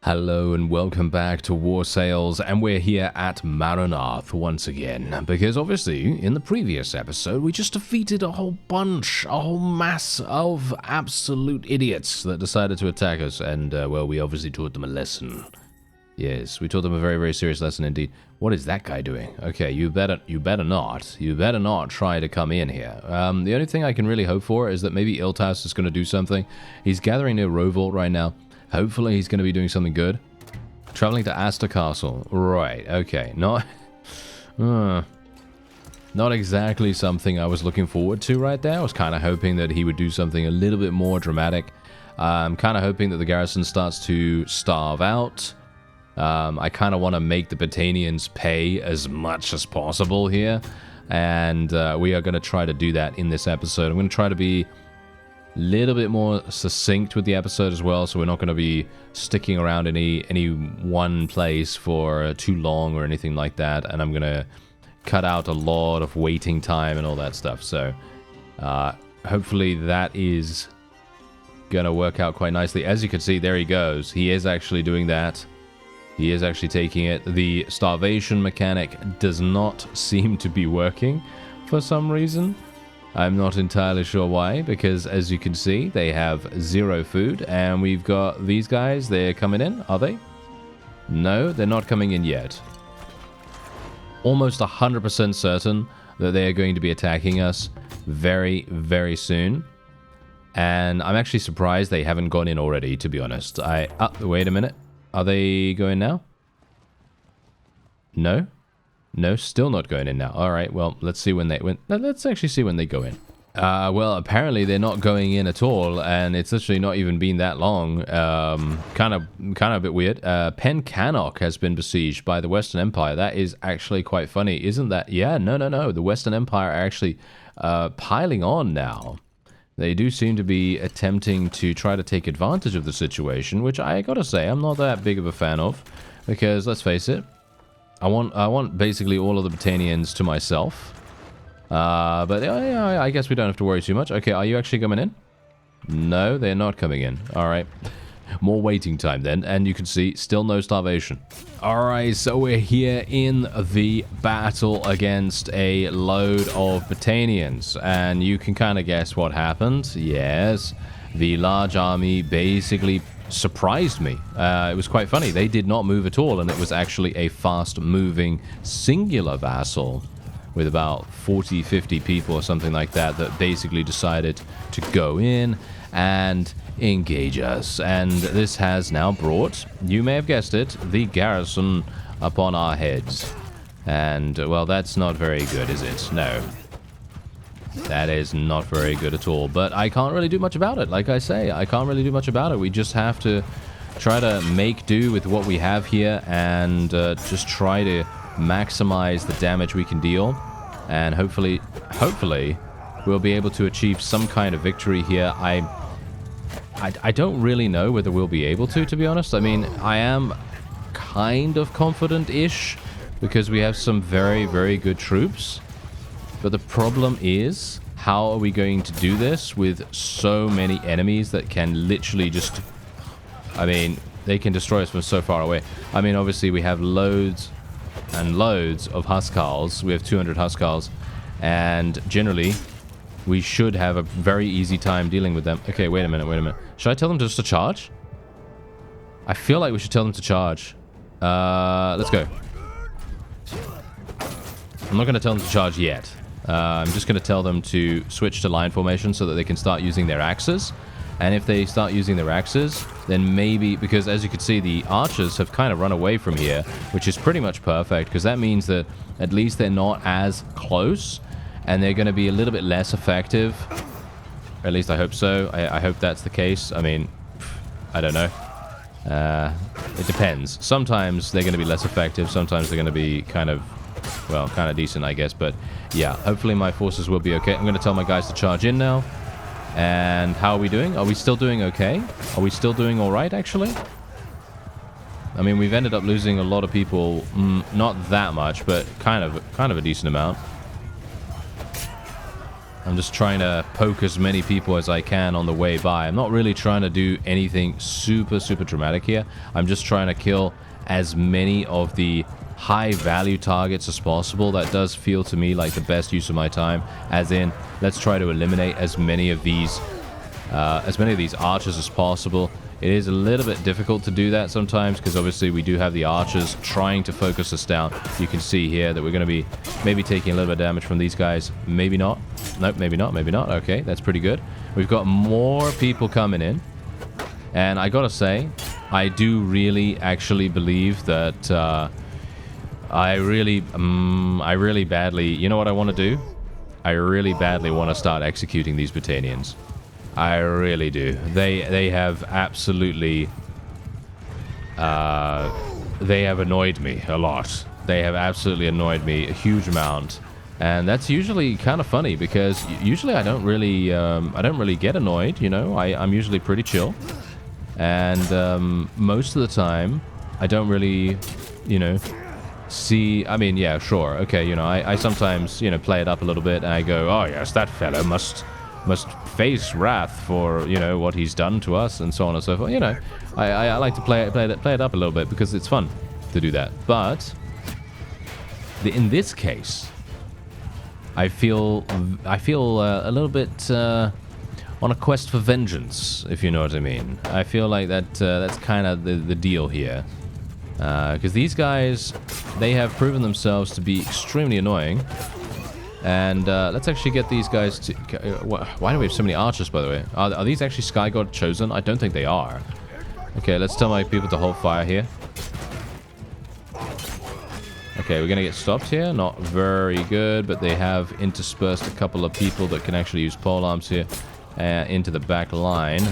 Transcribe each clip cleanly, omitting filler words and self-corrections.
Hello and welcome back to War Sales, and we're here at Bannerlord once again, because obviously in the previous episode we just defeated a whole mass of absolute idiots that decided to attack us, and well, we obviously taught them a lesson. Yes, we taught them a very, very serious lesson indeed. What is that guy doing? Okay, you better not try to come in here. The only thing I can really hope for is that maybe Iltas is going to do something. He's gathering near Rovolt right now. Hopefully he's going to be doing something good. Traveling to Asta Castle. Right, okay. Not exactly something I was looking forward to right there. I was kind of hoping that he would do something a little bit more dramatic. I'm kind of hoping that the garrison starts to starve out. I kind of want to make the Botanians pay as much as possible here. And we are going to try to do that in this episode. I'm going to try to be little bit more succinct with the episode as well, so we're not going to be sticking around any one place for too long or anything like that, and I'm going to cut out a lot of waiting time and all that stuff. So hopefully that is going to work out quite nicely. As you can see, there he goes. He is actually doing that. He is actually taking it. The starvation mechanic does not seem to be working for some reason. I'm not entirely sure why, because as you can see, they have zero food, and we've got these guys. They're coming in, are they? No, they're not coming in yet. Almost 100% certain that they are going to be attacking us very, very soon. And I'm actually surprised they haven't gone in already, to be honest. Wait a minute. Are they going now? No? No, still not going in now. All right, well, let's see when they... Let's actually see when they go in. Well, apparently they're not going in at all, and it's literally not even been that long. Kind of a bit weird. Pencannock has been besieged by the Western Empire. That is actually quite funny, isn't that? Yeah, no. The Western Empire are actually piling on now. They do seem to be attempting to try to take advantage of the situation, which I gotta say, I'm not that big of a fan of, because let's face it, I want basically all of the Botanians to myself. But I guess we don't have to worry too much. Okay, are you actually coming in? No, they're not coming in. All right. More waiting time then. And you can see, still no starvation. All right, so we're here in the battle against a load of Botanians. And you can kind of guess what happened. Yes, the large army basically surprised me. It was quite funny. They did not move at all, and it was actually a fast-moving singular vassal with about 40-50 people or something like that that basically decided to go in and engage us. And this has now brought, you may have guessed it, the garrison upon our heads. And, well, that's not very good, is it? No. That is not very good at all, but I can't really do much about it. Like I say, I can't really do much about it. We just have to try to make do with what we have here and just try to maximize the damage we can deal. And hopefully, we'll be able to achieve some kind of victory here. I don't really know whether we'll be able to be honest. I mean, I am kind of confident-ish because we have some very, very good troops. But the problem is, how are we going to do this with so many enemies that can literally just... I mean, they can destroy us from so far away. I mean, obviously we have loads and loads of Huskarls. We have 200 Huskarls. And generally, we should have a very easy time dealing with them. Okay, wait a minute. Should I tell them just to charge? I feel like we should tell them to charge. Let's go. I'm not going to tell them to charge yet. I'm just going to tell them to switch to line formation so that they can start using their axes. And if they start using their axes, then maybe... Because as you can see, the archers have kind of run away from here, which is pretty much perfect, because that means that at least they're not as close, and they're going to be a little bit less effective. Or at least I hope so. I hope that's the case. I mean, I don't know. It depends. Sometimes they're going to be less effective. Sometimes they're going to be kind of... Well, kind of decent, I guess, but yeah, hopefully my forces will be okay. I'm going to tell my guys to charge in now. And how are we doing? Are we still doing okay? Are we still doing all right, actually? I mean, we've ended up losing a lot of people. Not that much, but kind of a decent amount. I'm just trying to poke as many people as I can on the way by. I'm not really trying to do anything super dramatic here. I'm just trying to kill as many of the high value targets as possible. That does feel to me like the best use of my time, as in let's try to eliminate as many of these archers as possible. It is a little bit difficult to do that sometimes because obviously we do have the archers trying to focus us down. You can see here that we're going to be maybe taking a little bit of damage from these guys. Maybe not. Nope, maybe not. Okay, that's pretty good. We've got more people coming in. And I gotta say, I do really actually believe that I really badly... You know what I want to do? I really badly want to start executing these Britannians. I really do. They have absolutely... they have annoyed me a lot. They have absolutely annoyed me a huge amount. And that's usually kind of funny because usually I don't really get annoyed, you know. I'm usually pretty chill. And most of the time, I don't really, you know, see... I mean, yeah, sure. Okay, you know, I sometimes, you know, play it up a little bit and I go, oh yes, that fellow must face wrath for, you know, what he's done to us and so on and so forth. You know, I like to play it up a little bit because it's fun to do that. But in this case, I feel a little bit on a quest for vengeance, if you know what I mean. I feel like that's kind of the deal here, because these guys, they have proven themselves to be extremely annoying. And let's actually get these guys to... why do we have so many archers, by the way? Are these actually Sky God chosen? I don't think they are. Okay, let's tell my people to hold fire here. Okay, we're going to get stopped here. Not very good, but they have interspersed a couple of people that can actually use pole arms here into the back line.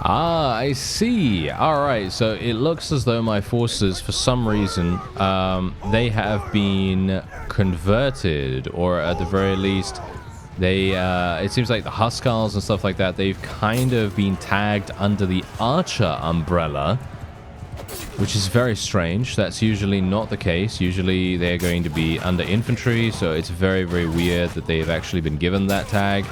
Ah, I see. Alright, so it looks as though my forces, for some reason, they have been converted, or at the very least, they, it seems like the Huskars and stuff like that, they've kind of been tagged under the Archer umbrella, which is very strange. That's usually not the case. Usually they're going to be under infantry, so it's very, very weird that they've actually been given that tag.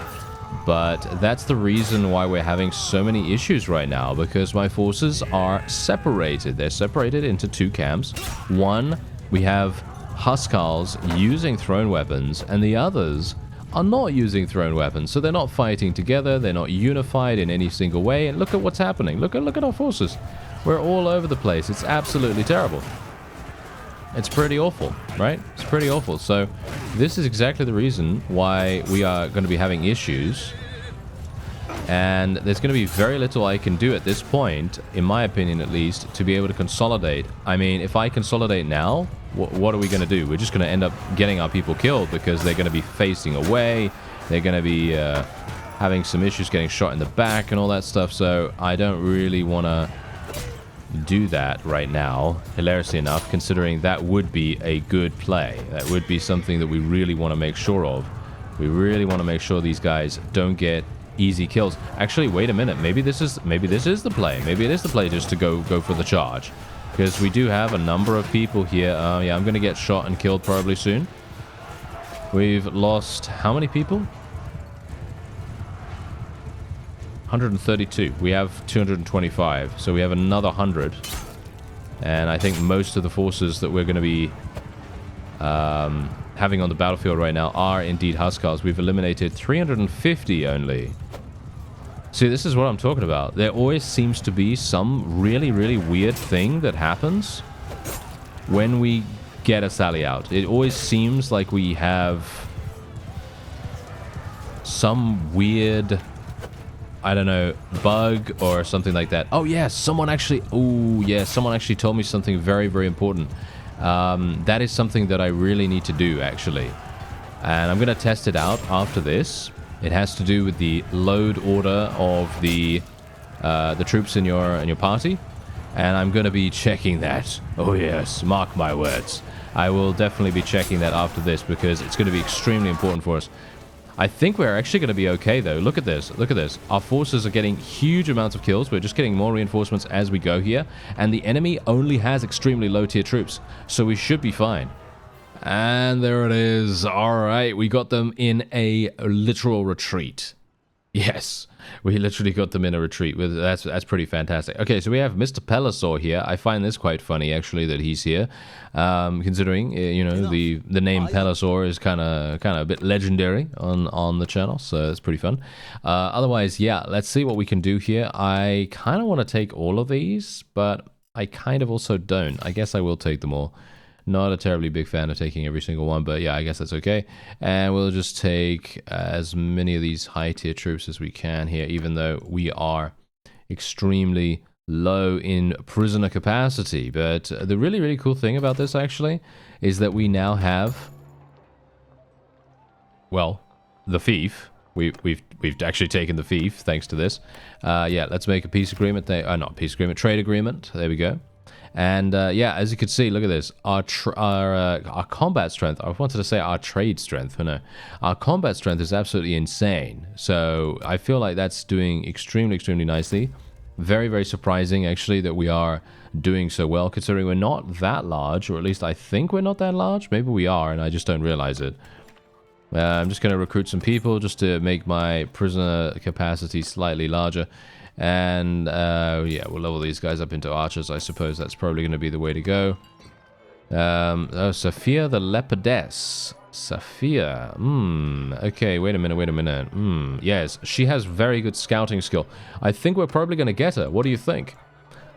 But that's the reason why we're having so many issues right now, because my forces are separated. They're separated into two camps. One, we have Huskars using thrown weapons, and the others are not using thrown weapons. So they're not fighting together, they're not unified in any single way. And look at what's happening. Look at our forces. We're all over the place. It's absolutely terrible. It's pretty awful, right? It's pretty awful. So this is exactly the reason why we are going to be having issues. And there's going to be very little I can do at this point, in my opinion at least, to be able to consolidate. I mean, if I consolidate now, what are we going to do? We're just going to end up getting our people killed because they're going to be facing away. They're going to be having some issues getting shot in the back and all that stuff. So I don't really want to do that right now, hilariously enough, considering that would be a good play. That would be something that we really want to make sure of. We really want to make sure these guys don't get easy kills. Actually, wait a minute. Maybe this is the play. Maybe it is the play just to go for the charge, because we do have a number of people here. Yeah, I'm going to get shot and killed probably soon. We've lost how many people? 132. We have 225, so we have another 100. And I think most of the forces that we're going to be having on the battlefield right now are indeed Huskars. We've eliminated 350 only. See, this is what I'm talking about. There always seems to be some really, really weird thing that happens when we get a sally out. It always seems like we have some weird, I don't know, bug or something like that. Oh, yeah, someone actually told me something very, very important. That is something that I really need to do, actually. And I'm going to test it out after this. It has to do with the load order of the troops in your party, and I'm going to be checking that. Oh yes, mark my words. I will definitely be checking that after this because it's going to be extremely important for us. I think we're actually going to be okay though. Look at this. Look at this. Our forces are getting huge amounts of kills. We're just getting more reinforcements as we go here, and the enemy only has extremely low tier troops, so we should be fine. And there it is. All right, we got them in a literal retreat. Yes, we literally got them in a retreat. That's pretty fantastic. Okay, so we have Mr. Pelisor here. I find this quite funny, actually, that he's here, considering you know the name Pelisor is kind of a bit legendary on the channel, so it's pretty fun. Otherwise, yeah, let's see what we can do here. I kind of want to take all of these, but I kind of also don't. I guess I will take them all. Not a terribly big fan of taking every single one, but yeah, I guess that's okay. And we'll just take as many of these high-tier troops as we can here, even though we are extremely low in prisoner capacity. But the really, really cool thing about this, actually, is that we now have, well, the fief. We've actually taken the fief, thanks to this. Yeah, let's make a peace agreement. Not peace agreement, trade agreement. There we go. And yeah, as you can see, look at this. Our combat strength, I wanted to say our trade strength, but no. Our combat strength is absolutely insane. So I feel like that's doing extremely, extremely nicely. Very, very surprising, actually, that we are doing so well, considering we're not that large, or at least I think we're not that large. Maybe we are, and I just don't realize it. I'm just going to recruit some people just to make my prisoner capacity slightly larger. And yeah, we'll level these guys up into archers. I suppose that's probably going to be the way to go. Oh, Sophia the Leopardess. Sophia. Okay, wait a minute. Yes, she has very good scouting skill. I think we're probably going to get her. What do you think?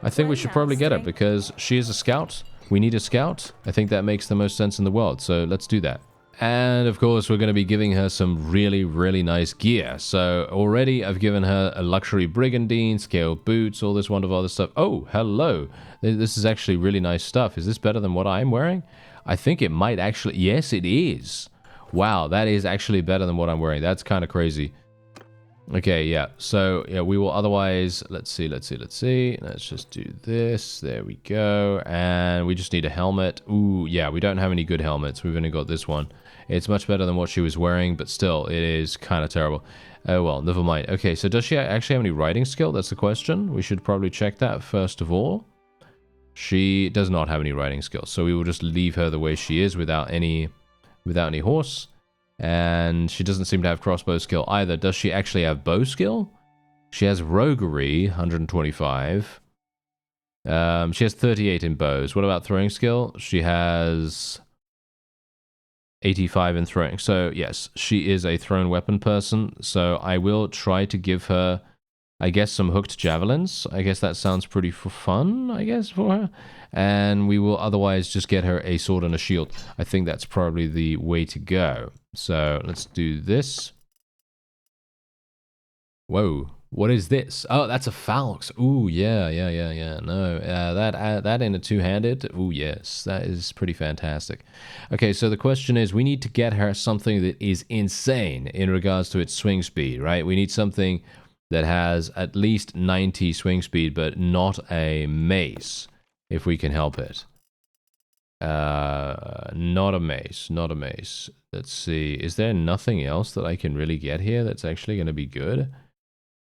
I think we should probably get her because she is a scout. We need a scout. I think that makes the most sense in the world. So let's do that. And of course, we're going to be giving her some really, really nice gear. So already I've given her a luxury brigandine, scaled boots, all this wonderful other stuff. Oh, hello. This is actually really nice stuff. Is this better than what I'm wearing? I think it might actually. Yes, it is. Wow, that is actually better than what I'm wearing. That's kind of crazy. Okay, yeah. So, yeah, we will otherwise. Let's see. Let's just do this. There we go. And we just need a helmet. Ooh, yeah, we don't have any good helmets. We've only got this one. It's much better than what she was wearing, but still, it is kind of terrible. Oh, well, never mind. Okay, so does she actually have any riding skill? That's the question. We should probably check that first of all. She does not have any riding skill, so we will just leave her the way she is without any horse. And she doesn't seem to have crossbow skill either. Does she actually have bow skill? She has roguery, 125. She has 38 in bows. What about throwing skill? She has 85 in throwing. So yes, she is a thrown weapon person. So I will try to give her, I guess, some hooked javelins. I guess that sounds pretty fun, I guess, for her. And we will otherwise just get her a sword and a shield. I think that's probably the way to go. So let's do this. Whoa, what is this? Oh, that's a falx. Ooh, yeah. No, that in a two-handed. Ooh, yes, that is pretty fantastic. Okay, so the question is, we need to get her something that is insane in regards to its swing speed, right? We need something that has at least 90 swing speed, but not a mace, if we can help it. Not a mace. Let's see. Is there nothing else that I can really get here that's actually going to be good?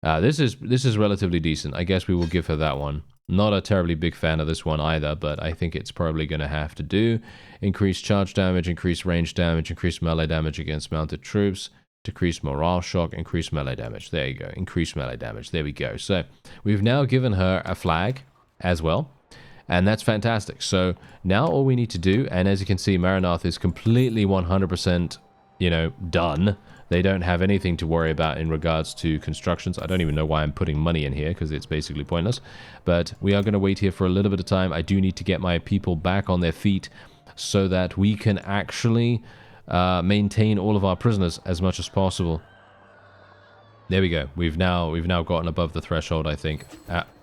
This is relatively decent. I guess we will give her that one. Not a terribly big fan of this one either, but I think it's probably going to have to do. Increase charge damage, increase range damage, increase melee damage against mounted troops, decrease morale shock, increase melee damage. There you go. Increase melee damage. There we go. So we've now given her a flag as well. And that's fantastic. So now all we need to do, and as you can see, Maranath is completely 100%, you know, done. They don't have anything to worry about in regards to constructions. I don't even know why I'm putting money in here, because it's basically pointless. But we are going to wait here for a little bit of time. I do need to get my people back on their feet so that we can actually maintain all of our prisoners as much as possible. There we go. We've now gotten above the threshold, I think.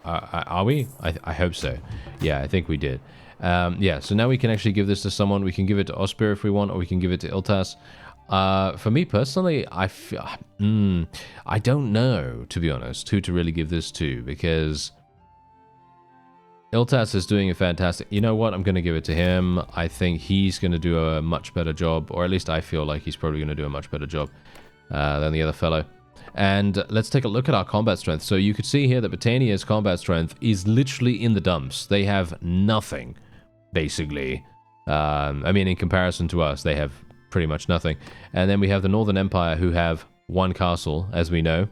Are we? I hope so. Yeah, I think we did. Yeah, so now we can actually give this to someone. We can give it to Osbir if we want, or we can give it to Iltas. For me personally, I don't know, to be honest, who to really give this to, because Iltas is doing a fantastic... You know what? I'm going to give it to him. I think he's going to do a much better job, or at least I feel like he's probably going to do a much better job than the other fellow. And let's take a look at our combat strength. So you could see here that Britannia's combat strength is literally in the dumps. They have nothing, basically. I mean, in comparison to us, they have pretty much nothing. And then we have the Northern Empire, who have one castle, as we know.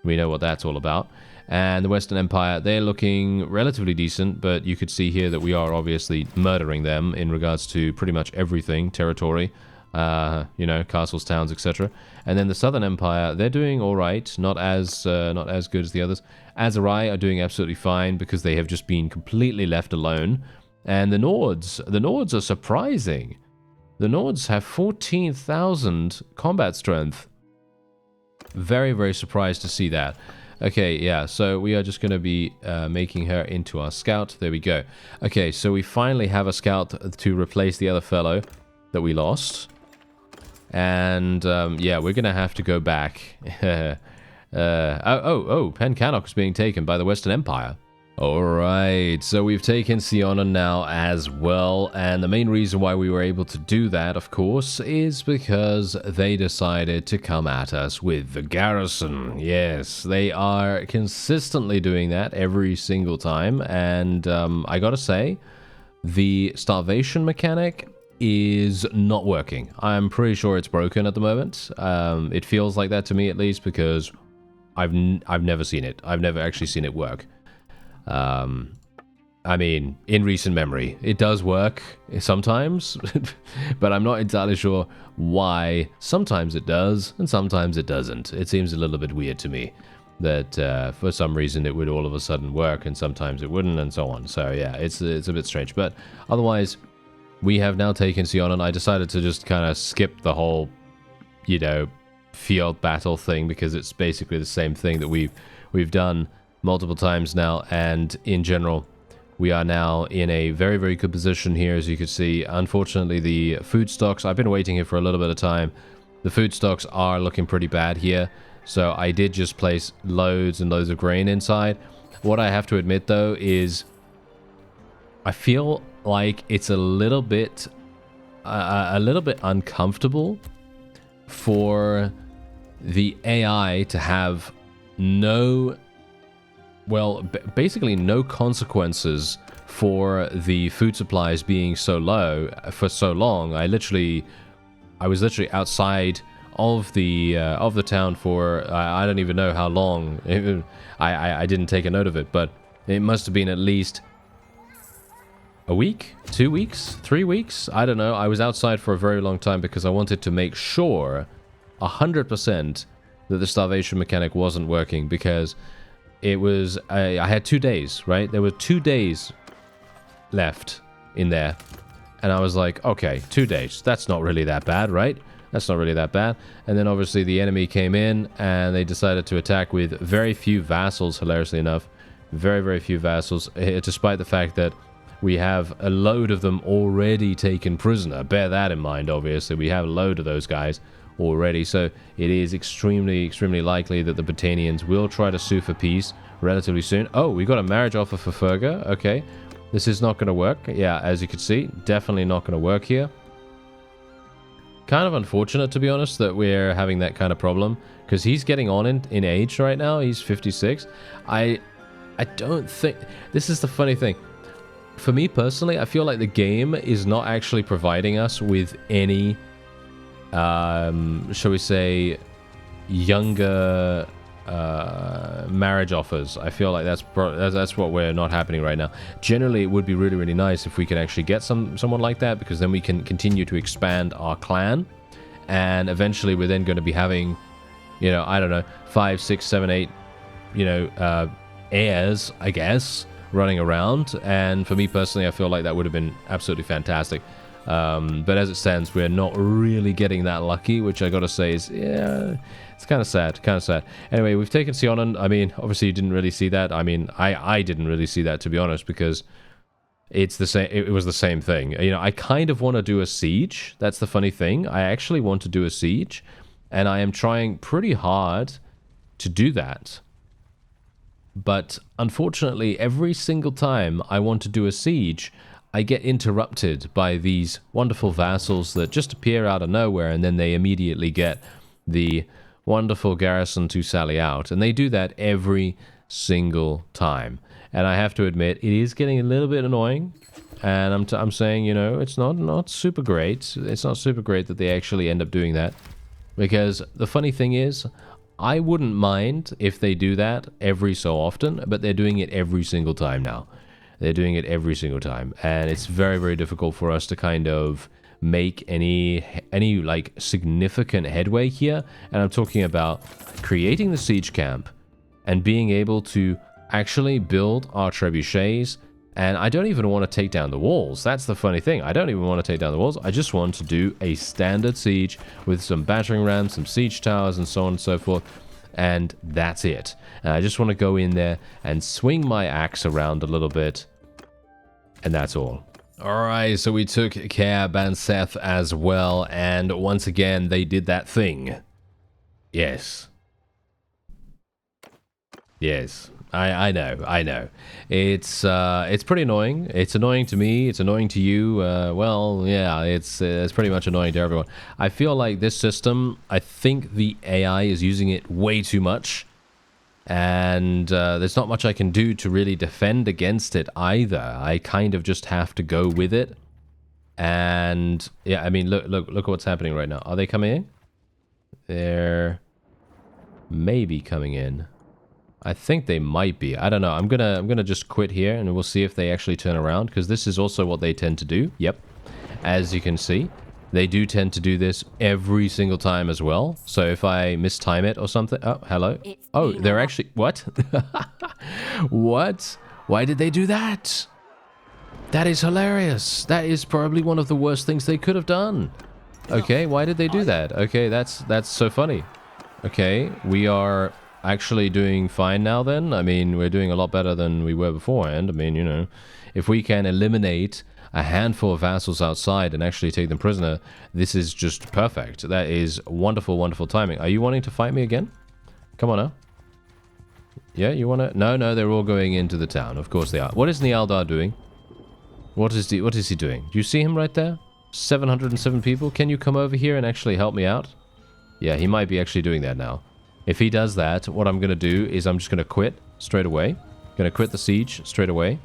We know what that's all about. And the Western Empire, they're looking relatively decent, but you could see here that we are obviously murdering them in regards to pretty much everything, territory, you know, castles, towns, etc. And then the Southern Empire, they're doing all right, not as good as the others. Azerai are doing absolutely fine because they have just been completely left alone. And the Nords are surprising. The Nords have 14,000 combat strength. Very, very surprised to see that. Okay, yeah, so we are just going to be making her into our scout. There we go. Okay, so we finally have a scout to replace the other fellow that we lost. And, yeah, we're going to have to go back. Pencannock is being taken by the Western Empire. Alright, so we've taken Siona now as well, and the main reason why we were able to do that, of course, is because they decided to come at us with the garrison. Yes, they are consistently doing that every single time, and I gotta say, the starvation mechanic is not working. I'm pretty sure it's broken at the moment. It feels like that to me, at least, because I've never seen it. I've never actually seen it work. I mean, in recent memory, it does work sometimes, but I'm not entirely sure why. Sometimes it does, and sometimes it doesn't. It seems a little bit weird to me that for some reason it would all of a sudden work, and sometimes it wouldn't, and so on. So yeah, it's a bit strange. But otherwise, we have now taken Sion, and I decided to just kind of skip the whole, you know, field battle thing, because it's basically the same thing that we've done multiple times now, and in general we are now in a very, very good position here, as you can see. Unfortunately, the food stocks, I've been waiting here for a little bit of time, the food stocks are looking pretty bad here, so I did just place loads and loads of grain inside. What I have to admit though is I feel like it's a little bit uncomfortable for the AI to have no, well, basically no consequences for the food supplies being so low for so long. I was literally outside of the town for I don't even know how long. I didn't take a note of it, but it must have been at least a week, 2 weeks, 3 weeks. I don't know. I was outside for a very long time because I wanted to make sure 100% that the starvation mechanic wasn't working, because it was, I had 2 days, right? There were 2 days left in there. And I was like, okay, 2 days. That's not really that bad, right? That's not really that bad. And then obviously the enemy came in and they decided to attack with very few vassals, hilariously enough. Very, very few vassals, despite the fact that we have a load of them already taken prisoner. Bear that in mind, obviously. We have a load of those guys already, so it is extremely, extremely likely that the Britannians will try to sue for peace relatively soon. Oh, we got a marriage offer for Ferga. Okay, this is not going to work. Yeah, as you can see, definitely not going to work here. Kind of unfortunate, to be honest, that we're having that kind of problem, because he's getting on in age right now. He's 56. I don't think... This is the funny thing. For me personally, I feel like the game is not actually providing us with any... shall we say, younger marriage offers. I feel like that's what we're not happening right now. Generally, it would be really, really nice if we could actually get someone like that, because then we can continue to expand our clan, and eventually we're then going to be having, you know, I don't know, 5, 6, 7, 8, you know, heirs, I guess, running around. And for me personally, I feel like that would have been absolutely fantastic. But as it stands, we're not really getting that lucky, which I gotta say is, yeah, it's kind of sad, Anyway, we've taken Sionan. I mean, obviously you didn't really see that. I mean, I didn't really see that, to be honest, because it's the same. It was the same thing. You know, I kind of want to do a siege. That's the funny thing. I actually want to do a siege, and I am trying pretty hard to do that. But unfortunately, every single time I want to do a siege, I get interrupted by these wonderful vassals that just appear out of nowhere, and then they immediately get the wonderful garrison to sally out. And they do that every single time. And I have to admit, it is getting a little bit annoying. And I'm saying, you know, it's not super great. It's not super great that they actually end up doing that. Because the funny thing is, I wouldn't mind if they do that every so often, but they're doing it every single time now. They're doing it every single time, and it's very, very difficult for us to kind of make any like significant headway here. And I'm talking about creating the siege camp and being able to actually build our trebuchets. And I don't even want to take down the walls. That's the funny thing. I don't even want to take down the walls. I just want to do a standard siege with some battering rams, some siege towers, and so on and so forth. And that's it. And I just want to go in there and swing my axe around a little bit. And that's all. Alright, so we took Cab and Seth as well. And once again, they did that thing. Yes. Yes. I know. It's pretty annoying. It's annoying to me. It's annoying to you. Well, yeah, it's pretty much annoying to everyone. I feel like this system, I think the AI is using it way too much. And there's not much I can do to really defend against it either. I kind of just have to go with it. And yeah, I mean, look what's happening right now. Are they coming in? They're maybe coming in. I think they might be. I don't know. I'm gonna just quit here, and we'll see if they actually turn around, because this is also what they tend to do. Yep. As you can see, they do tend to do this every single time as well. So if I mistime it or something... Oh, hello. Oh, they're actually... What? What? Why did they do that? That is hilarious. That is probably one of the worst things they could have done. Okay, why did they do that? Okay, that's so funny. Okay, we are actually doing fine now then. I mean, we're doing a lot better than we were beforehand. I mean, you know, if we can eliminate a handful of vassals outside and actually take them prisoner, this is just perfect. That is wonderful, wonderful timing. Are you wanting to fight me again? Come on now. Yeah, you want to? No, they're all going into the town. Of course they are. What is Nialdar doing? What is he doing? Do you see him right there? 707 people. Can you come over here and actually help me out? Yeah, he might be actually doing that now. If he does that, what I'm going to do is I'm just going to quit straight away. Going to quit the siege straight away.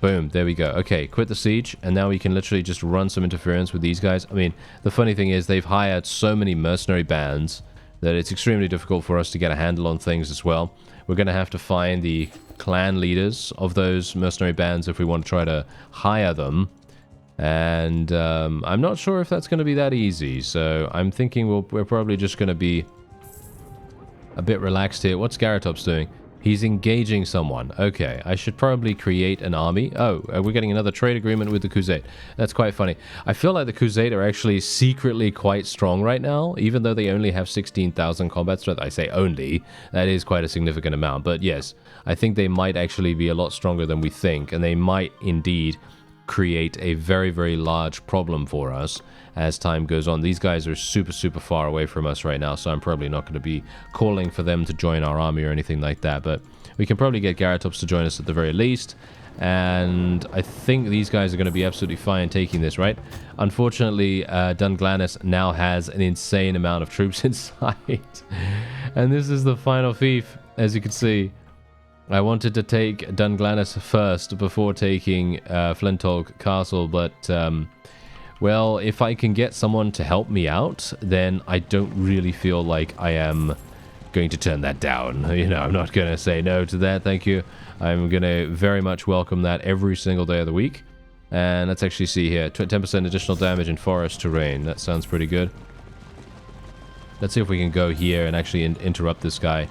Boom, there we go. Okay, quit the siege, and now we can literally just run some interference with these guys. I mean, the funny thing is they've hired so many mercenary bands that it's extremely difficult for us to get a handle on things as well. We're going to have to find the clan leaders of those mercenary bands if we want to try to hire them. And I'm not sure if that's going to be that easy, so I'm thinking we're probably just going to be a bit relaxed here. What's Garatops doing? He's engaging someone. Okay, I should probably create an army. Oh, we're getting another trade agreement with the Crusade. That's quite funny. I feel like the Crusade are actually secretly quite strong right now, even though they only have 16,000 combat strength. I say only. That is quite a significant amount. But yes, I think they might actually be a lot stronger than we think, and they might indeed create a very, very large problem for us as time goes on. These guys are super, super far away from us right now, so I'm probably not going to be calling for them to join our army or anything like that, but we can probably get Garatops to join us at the very least, and I think these guys are going to be absolutely fine taking this, right? Unfortunately, Dunglanis now has an insane amount of troops inside, and this is the final fief, as you can see. I wanted to take Dunglanis first before taking Flintolk Castle, but well, if I can get someone to help me out, then I don't really feel like I am going to turn that down. You know, I'm not going to say no to that, thank you. I'm going to very much welcome that every single day of the week. And let's actually see here. 10% additional damage in forest terrain. That sounds pretty good. Let's see if we can go here and actually interrupt this guy.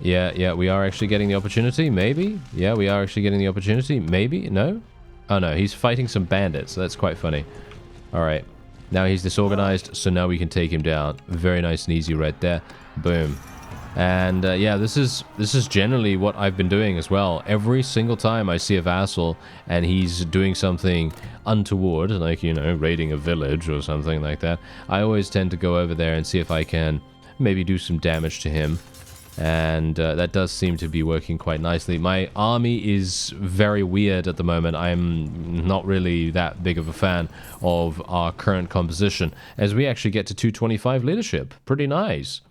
Yeah, we are actually getting the opportunity. Maybe? Yeah, we are actually getting the opportunity. Maybe? No? Oh, no. He's fighting some bandits. So that's quite funny. Alright. Now he's disorganized, so now we can take him down. Very nice and easy right there. Boom. And yeah, this is generally what I've been doing as well. Every single time I see a vassal and he's doing something untoward, like, you know, raiding a village or something like that, I always tend to go over there and see if I can maybe do some damage to him. And that does seem to be working quite nicely. My army is very weird at the moment. I'm not really that big of a fan of our current composition, as we actually get to 225 leadership. Pretty nice.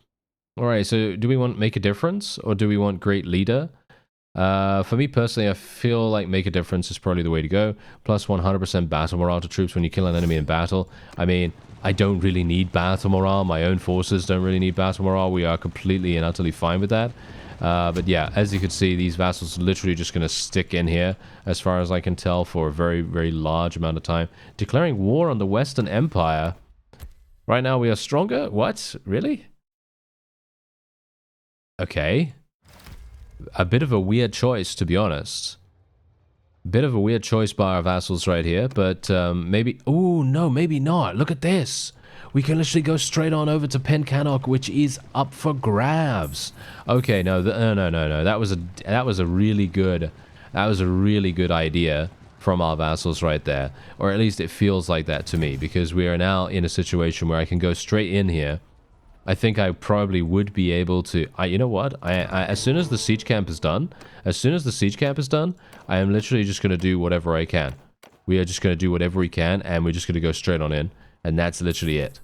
Alright, so do we want Make a Difference, or do we want Great Leader? For me personally, I feel like Make a Difference is probably the way to go. Plus 100% battle morale to troops when you kill an enemy in battle. I mean, I don't really need battle morale. My own forces don't really need battle morale. We are completely and utterly fine with that. But yeah, as you can see, these vassals are literally just going to stick in here, as far as I can tell, for a very, very large amount of time. Declaring war on the Western Empire. Right now we are stronger? What? Really? Okay. A bit of a weird choice, to be honest. Bit of a weird choice by our vassals right here, but maybe... Oh, no, maybe not. Look at this. We can literally go straight on over to Pencannock, which is up for grabs. Okay, no. That was a really good... That was a really good idea from our vassals right there. Or at least it feels like that to me, because we are now in a situation where I can go straight in here. I think I probably would be able to... you know what? As soon as the siege camp is done, I am literally just going to do whatever I can. We are just going to do whatever we can, and we're just going to go straight on in. And that's literally it.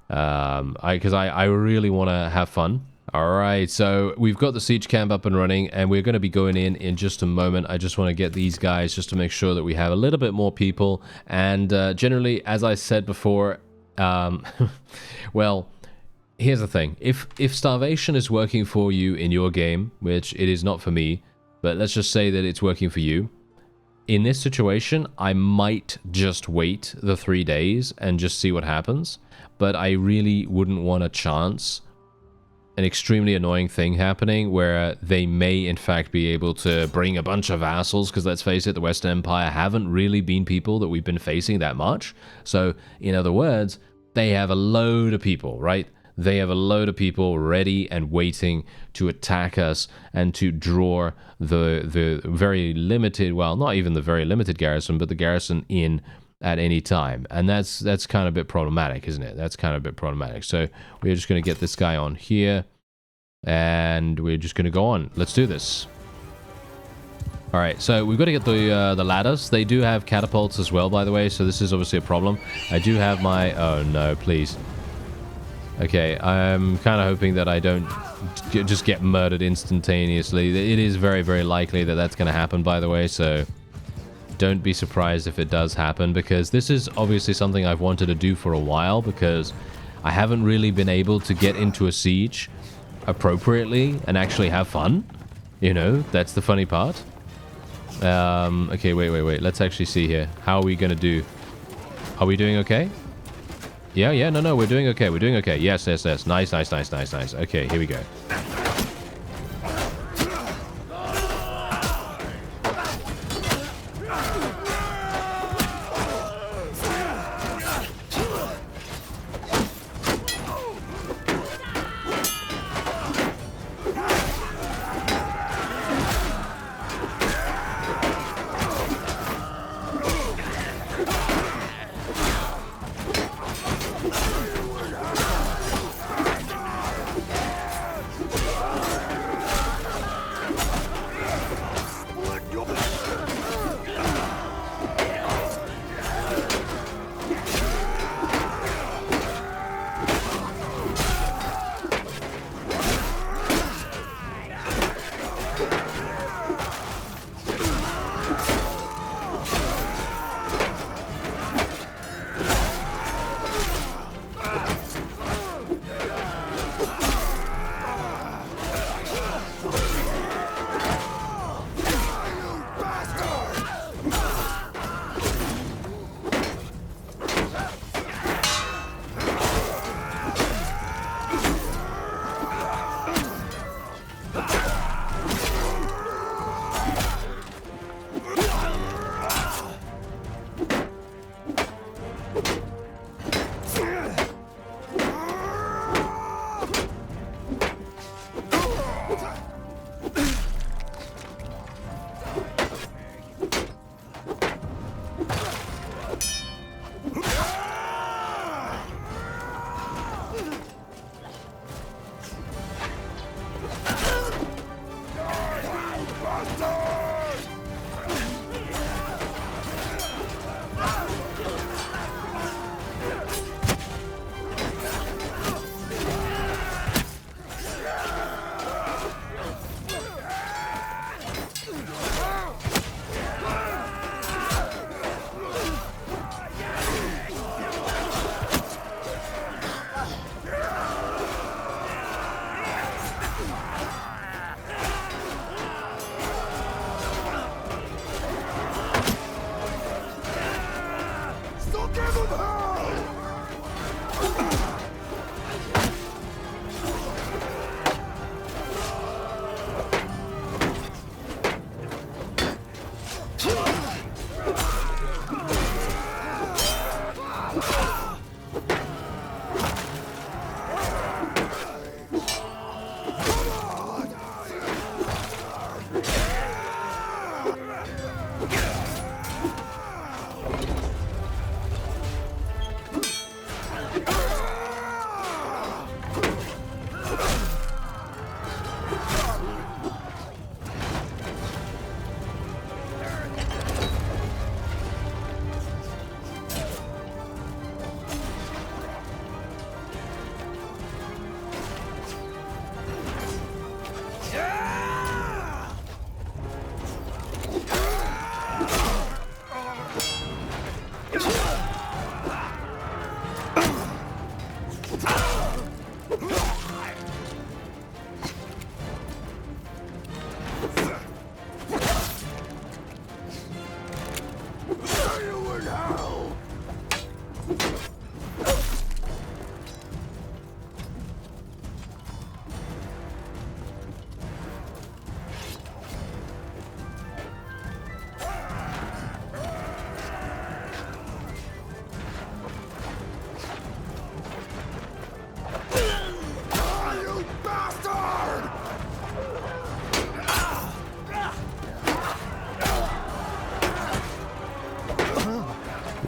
Because I really want to have fun. Alright, so we've got the siege camp up and running, and we're going to be going in just a moment. I just want to get these guys just to make sure that we have a little bit more people. And generally, as I said before, well... Here's the thing, if starvation is working for you in your game, which it is not for me, but let's just say that it's working for you, in this situation, I might just wait the 3 days and just see what happens, but I really wouldn't want to chance an extremely annoying thing happening where they may in fact be able to bring a bunch of vassals, because let's face it, the Western Empire haven't really been people that we've been facing that much. So, in other words, they have a load of people, right? They have a load of people ready and waiting to attack us and to draw the very limited, well, not even the very limited garrison, but the garrison in at any time. And that's kind of a bit problematic, isn't it? That's kind of a bit problematic. So we're just going to get this guy on here, and we're just going to go on. Let's do this. All right, so we've got to get the ladders. They do have catapults as well, by the way, so this is obviously a problem. I do have my... Oh, no, please. Okay, I'm kind of hoping that I don't just get murdered instantaneously. It is very, very likely that that's going to happen, by the way, so don't be surprised if it does happen, because this is obviously something I've wanted to do for a while, because I haven't really been able to get into a siege appropriately and actually have fun. You know, that's the funny part. Okay, wait. Let's actually see here. How are we going to do? Are we doing okay? Yeah, no, we're doing okay. We're doing okay. Yes. Nice. Okay, here we go.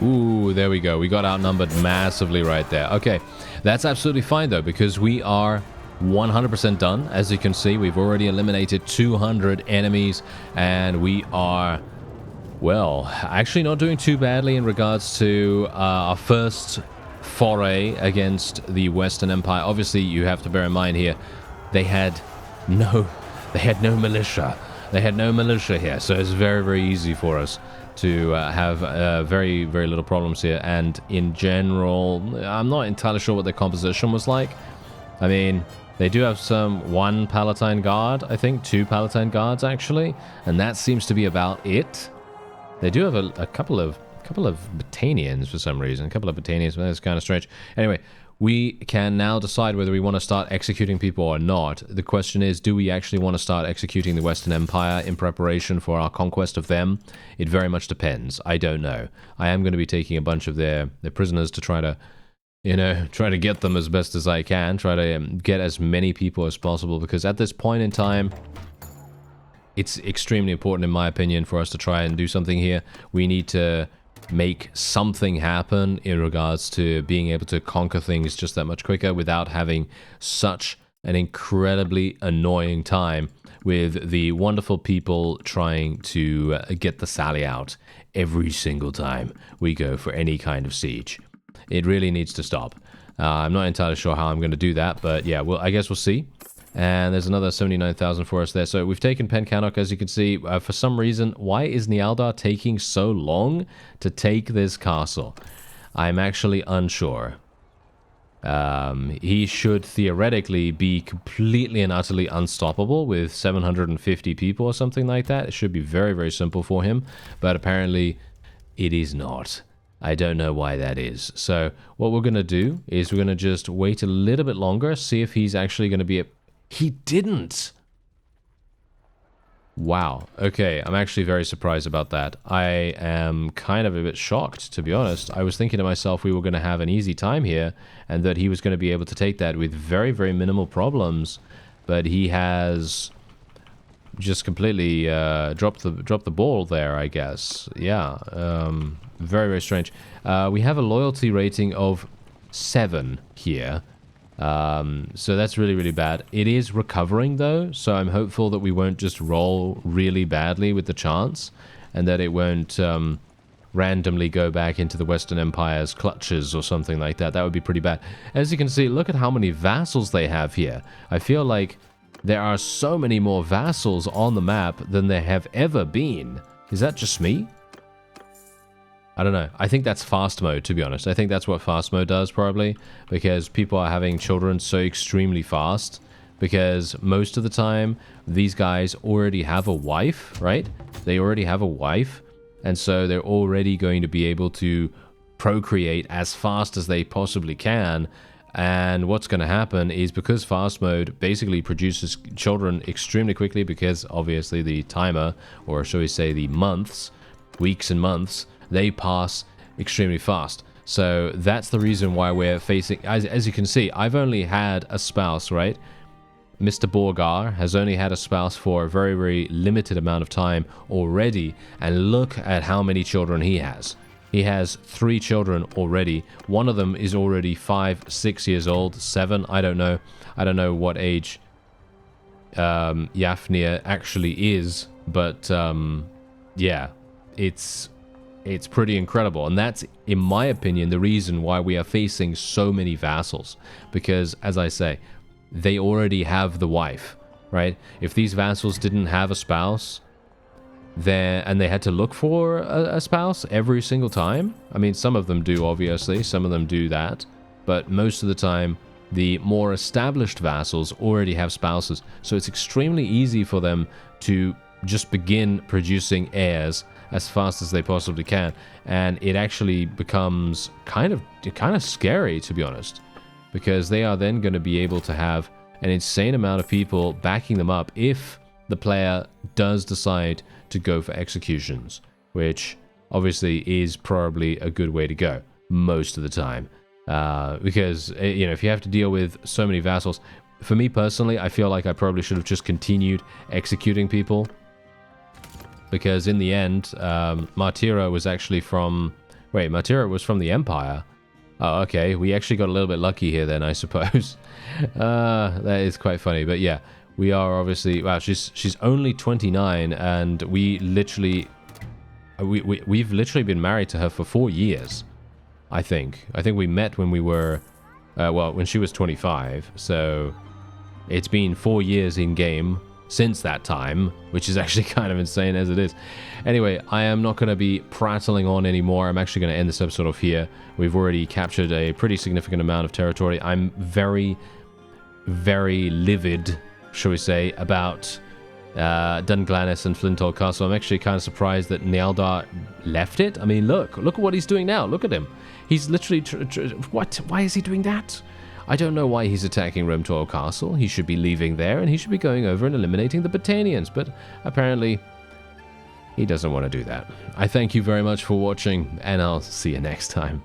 Ooh, there we go. We got outnumbered massively right there. Okay, that's absolutely fine though, because we are 100% done. As you can see, we've already eliminated 200 enemies, and we are, well, actually not doing too badly in regards to our first foray against the Western Empire. Obviously, you have to bear in mind here, they had no militia. They had no militia here, so it's very, very easy for us to have very, very little problems here. And in general, I'm not entirely sure what the composition was like. I mean, they do have one Palatine Guard, I think, 2 Palatine Guards actually, and that seems to be about it. They do have a couple of Battanians for some reason. A couple of Battanians, but that's kind of strange. Anyway, we can now decide whether we want to start executing people or not. The question is, do we actually want to start executing the Western Empire in preparation for our conquest of them? It very much depends. I don't know. I am going to be taking a bunch of their prisoners to try to, you know, try to get them as best as I can. Try to get as many people as possible, because at this point in time, it's extremely important, in my opinion, for us to try and do something here. We need to make something happen in regards to being able to conquer things just that much quicker without having such an incredibly annoying time with the wonderful people trying to get the Sally out every single time we go for any kind of siege. It really needs to stop. I'm not entirely sure how I'm going to do that, but yeah, well, I guess we'll see. And there's another 79,000 for us there. So we've taken Pencannock, as you can see. For some reason, why is Nialdar taking so long to take this castle? I'm actually unsure. He should theoretically be completely and utterly unstoppable with 750 people or something like that. It should be very, very simple for him. But apparently, it is not. I don't know why that is. So what we're going to do is we're going to just wait a little bit longer, see if he's actually going to be... He didn't! Wow. Okay, I'm actually very surprised about that. I am kind of a bit shocked, to be honest. I was thinking to myself we were going to have an easy time here, and that he was going to be able to take that with very, very minimal problems. But he has just completely dropped the ball there, I guess. Yeah, very, very strange. We have a loyalty rating of 7 here. So that's really, really bad. It is recovering though, so I'm hopeful that we won't just roll really badly with the chance, and that it won't randomly go back into the Western Empire's clutches or something like that. That would be pretty bad. As you can see, look at how many vassals they have here. I feel like there are so many more vassals on the map than there have ever been. Is that just me? I don't know. I think that's fast mode, to be honest. I think that's what fast mode does, probably, because people are having children so extremely fast, because most of the time, these guys already have a wife, right? They already have a wife, and so they're already going to be able to procreate as fast as they possibly can. And what's going to happen is, because fast mode basically produces children extremely quickly, because obviously the timer, or shall we say the months, weeks and months, they pass extremely fast. So that's the reason why we're facing... As you can see, I've only had a spouse, right? Mr. Borgar has only had a spouse for a very, very limited amount of time already. And look at how many children he has. He has 3 children already. One of them is already 5, 6 years old, 7, I don't know. I don't know what age Yafnir actually is. But, yeah, it's pretty incredible, and that's, in my opinion, the reason why we are facing so many vassals. Because, as I say, they already have the wife, right? If these vassals didn't have a spouse, and they had to look for a spouse every single time, I mean, some of them do, obviously, some of them do that, but most of the time, the more established vassals already have spouses, so it's extremely easy for them to just begin producing heirs as fast as they possibly can, and it actually becomes kind of scary, to be honest, because they are then going to be able to have an insane amount of people backing them up if the player does decide to go for executions, which obviously is probably a good way to go most of the time, because, you know, if you have to deal with so many vassals, for me personally, I feel like I probably should have just continued executing people. Because in the end, Martira was actually from Wait, Matera was from the Empire. Oh, okay. We actually got a little bit lucky here then, I suppose. That is quite funny. But yeah, we are obviously... Wow, she's only 29, and we literally... We've literally been married to her for 4 years, I think. I think we met when we were... well, when she was 25, so... It's been 4 years in-game since that time, which is actually kind of insane as it is. Anyway, I am not going to be prattling on anymore. I'm actually going to end this episode off here. We've already captured a pretty significant amount of territory. I'm very, very livid, shall we say, about Dunglanis and Flinthall Castle. I'm actually kind of surprised that Nealdar left it. I mean, look at what he's doing now. Look at him. He's literally... What? Why is he doing that? I don't know why he's attacking Remtor Castle. He should be leaving there, and he should be going over and eliminating the Botanians, but apparently he doesn't want to do that. I thank you very much for watching, and I'll see you next time.